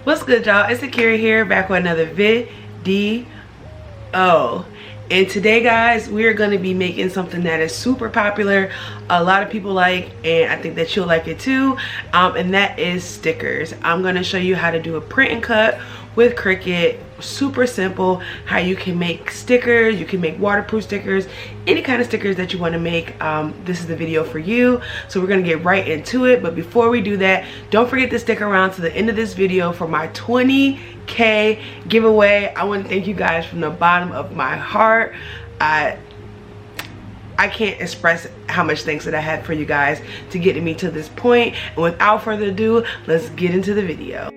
What's good, y'all? It's Akira here, back with another video. And today, guys, we are going to be making something that is super popular, a lot of people like, and I think that you'll like it too, and that is stickers. I'm going to show you how to do a print and cut with Cricut. Super simple, how you can make stickers, you can make waterproof stickers, any kind of stickers that you want to make. This is the video for you, so we're going to get right into it. But before we do that, don't forget to stick around to the end of this video for my 20K giveaway. I want to thank you guys from the bottom of my heart. I can't express how much thanks that I had for you guys to getting me to this point. And without further ado, let's get into the video.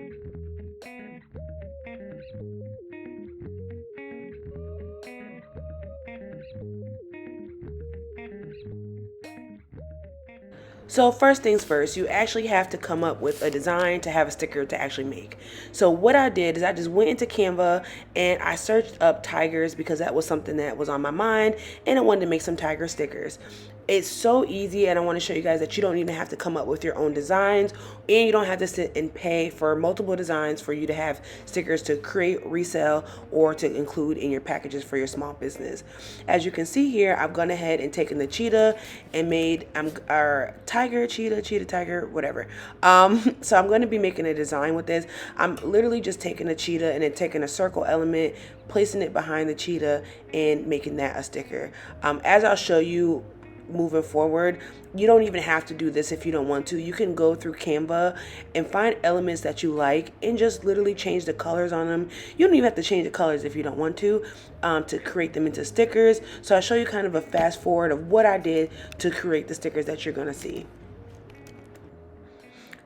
So first things first, you actually have to come up with a design to have a sticker to actually make. So what I did is I just went into Canva and I searched up tigers because that was something that was on my mind and I wanted to make some tiger stickers. It's so easy, and I want to show you guys that you don't even have to come up with your own designs, and you don't have to sit and pay for multiple designs for you to have stickers to create, resell, or to include in your packages for your small business. As you can see here, I've gone ahead and taken the cheetah and made our tiger, cheetah, tiger, whatever. So I'm going to be making a design with this. I'm literally just taking a cheetah and then taking a circle element, placing it behind the cheetah, and making that a sticker. As I'll show you moving forward, you don't even have to do this if you don't want to. You can go through Canva and find elements that you like and just literally change the colors on them. You don't even have to change the colors if you don't want to create them into stickers. So I'll show you kind of a fast forward of what I did to create the stickers that you're gonna see.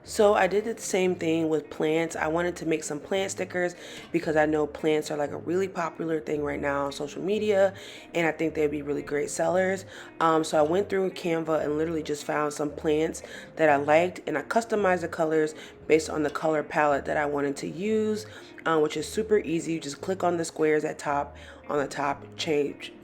So I did the same thing with plants. I wanted to make some plant stickers because I know plants are like a really popular thing right now on social media, and I think they'd be really great sellers. So I went through Canva and literally just found some plants that I liked, and I customized the colors based on the color palette that I wanted to use, which is super easy. You just click on the squares on the top,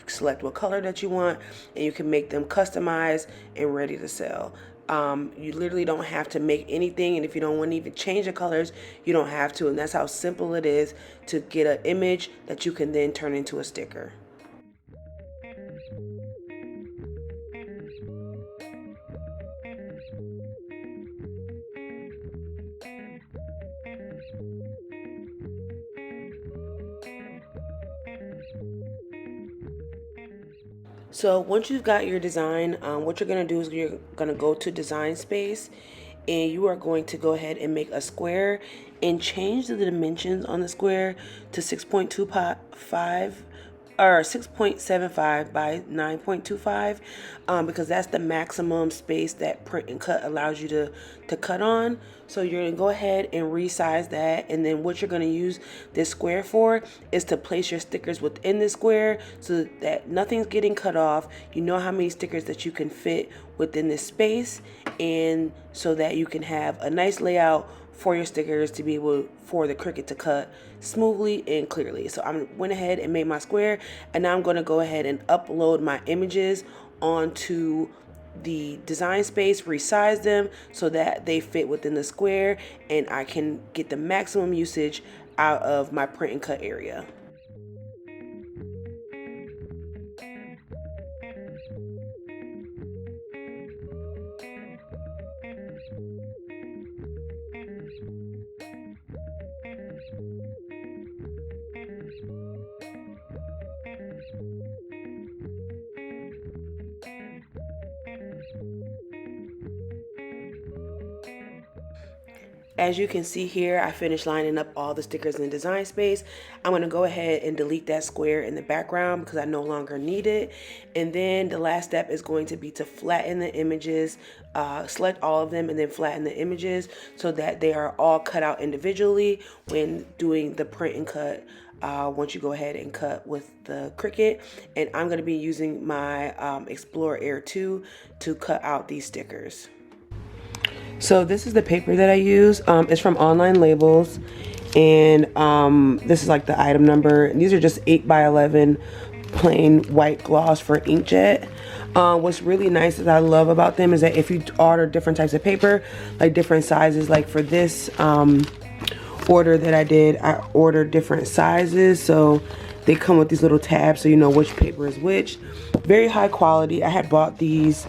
select what color that you want, and you can make them customized and ready to sell. You literally don't have to make anything, and if you don't want to even change the colors, you don't have to, and that's how simple it is to get an image that you can then turn into a sticker. So once you've got your design, what you're going to do is you're going to go to design space, and you are going to go ahead and make a square and change the dimensions on the square to 6.25 or 6.75 by 9.25 because that's the maximum space that print and cut allows you to cut on. So you're going to go ahead and resize that, and then what you're going to use this square for is to place your stickers within the square so that nothing's getting cut off. You know how many stickers that you can fit within this space, and so that you can have a nice layout for your stickers to be able for the Cricut to cut smoothly and clearly. So I went ahead and made my square, and now I'm going to go ahead and upload my images onto the design space, resize them so that they fit within the square, and I can get the maximum usage out of my print and cut area. As you can see here, I finished lining up all the stickers in the design space. I'm going to go ahead and delete that square in the background because I no longer need it. And then the last step is going to be to flatten the images, select all of them and then flatten the images so that they are all cut out individually when doing the print and cut. Once you go ahead and cut with the Cricut, and I'm going to be using my Explorer Air 2 to cut out these stickers. So this is the paper that I use. It's from Online Labels, and this is like the item number. And these are just 8x11 plain white gloss for inkjet. What's really nice that I love about them is that if you order different types of paper, like different sizes, like for this order that I did, I ordered different sizes, so they come with these little tabs so you know which paper is which. Very high quality. I had bought these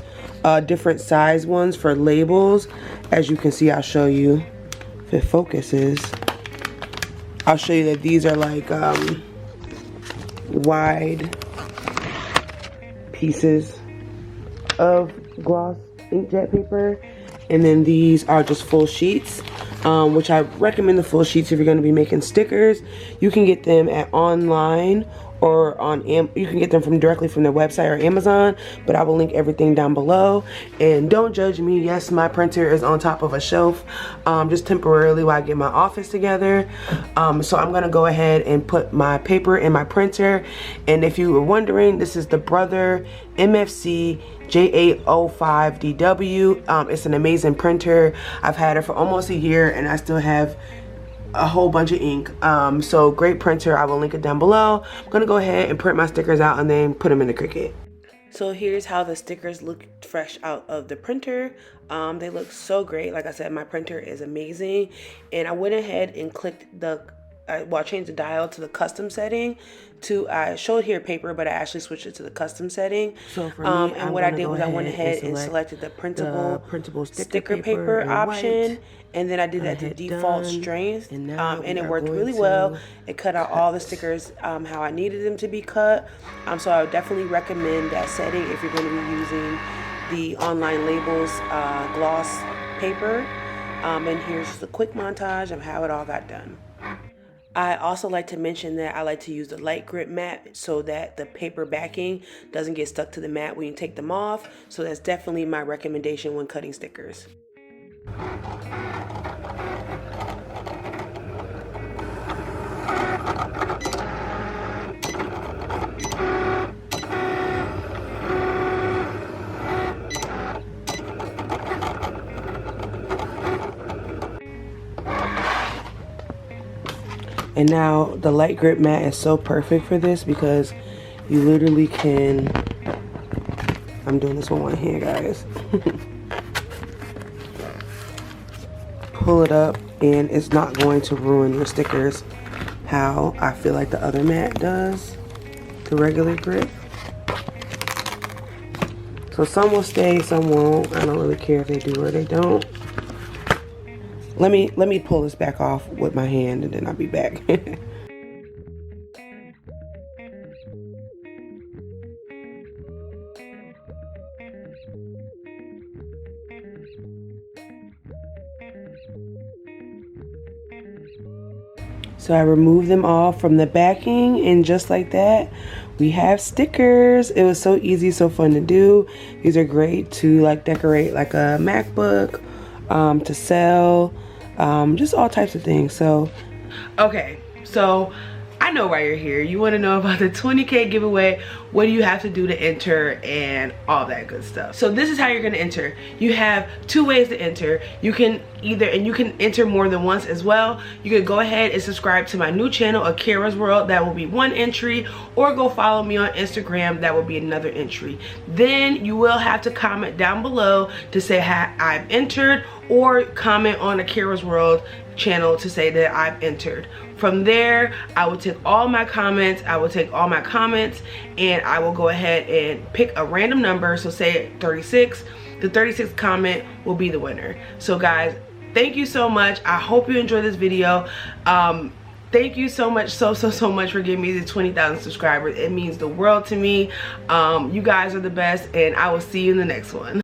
different size ones for labels. As you can see, I'll show you if it focuses. I'll show you that these are like wide pieces of gloss inkjet paper, and then these are just full sheets, which I recommend the full sheets if you're going to be making stickers. You can get them at online or on you can get them directly from their website or Amazon, but I will link everything down below. And don't judge me. Yes, my printer is on top of a shelf just temporarily while I get my office together. So I'm gonna go ahead and put my paper in my printer. And if you were wondering, this is the Brother MFC J805DW. It's an amazing printer. I've had it for almost a year and I still have a whole bunch of ink. So great printer. I will link it down below. I'm gonna go ahead and print my stickers out and then put them in the Cricut. So here's how the stickers look fresh out of the printer. They look so great. Like I said, my printer is amazing, and I went ahead and clicked the I changed the dial to the custom setting. I showed here paper, but I actually switched it to the custom setting. So for me, and what I did was I went ahead and selected the printable sticker paper option, and then I did that to default strength, and it worked really well. It cut out all the stickers how I needed them to be cut. So I would definitely recommend that setting if you're going to be using the online labels gloss paper. And here's just a quick montage of how it all got done. I also like to mention that I like to use the light grip mat so that the paper backing doesn't get stuck to the mat when you take them off. So that's definitely my recommendation when cutting stickers. And now the light grip mat is so perfect for this because you literally can, I'm doing this with one hand, guys. Pull it up and it's not going to ruin your stickers how I feel like the other mat does, the regular grip. So some will stay, some won't. I don't really care if they do or they don't. Let me pull this back off with my hand and then I'll be back. So I removed them all from the backing, and just like that, we have stickers. It was so easy, so fun to do. These are great to like decorate like a MacBook, to sell. Just all types of things. So okay, so I know why you're here. You want to know about the 20K giveaway. What do you have to do to enter and all that good stuff. So this is how you're going to enter. You have two ways to enter. You can you can enter more than once as well. You can go ahead and subscribe to my new channel, Akira's World. That will be one entry, or go follow me on Instagram. That will be another entry. Then you will have to comment down below to say I've entered, or comment on Akira's World channel to say that I've entered. From there, I will take all my comments. And I will go ahead and pick a random number. So say 36. The 36th comment will be the winner. So guys, thank you so much. I hope you enjoyed this video. Thank you so much, so much for giving me the 20,000 subscribers. It means the world to me. You guys are the best, and I will see you in the next one.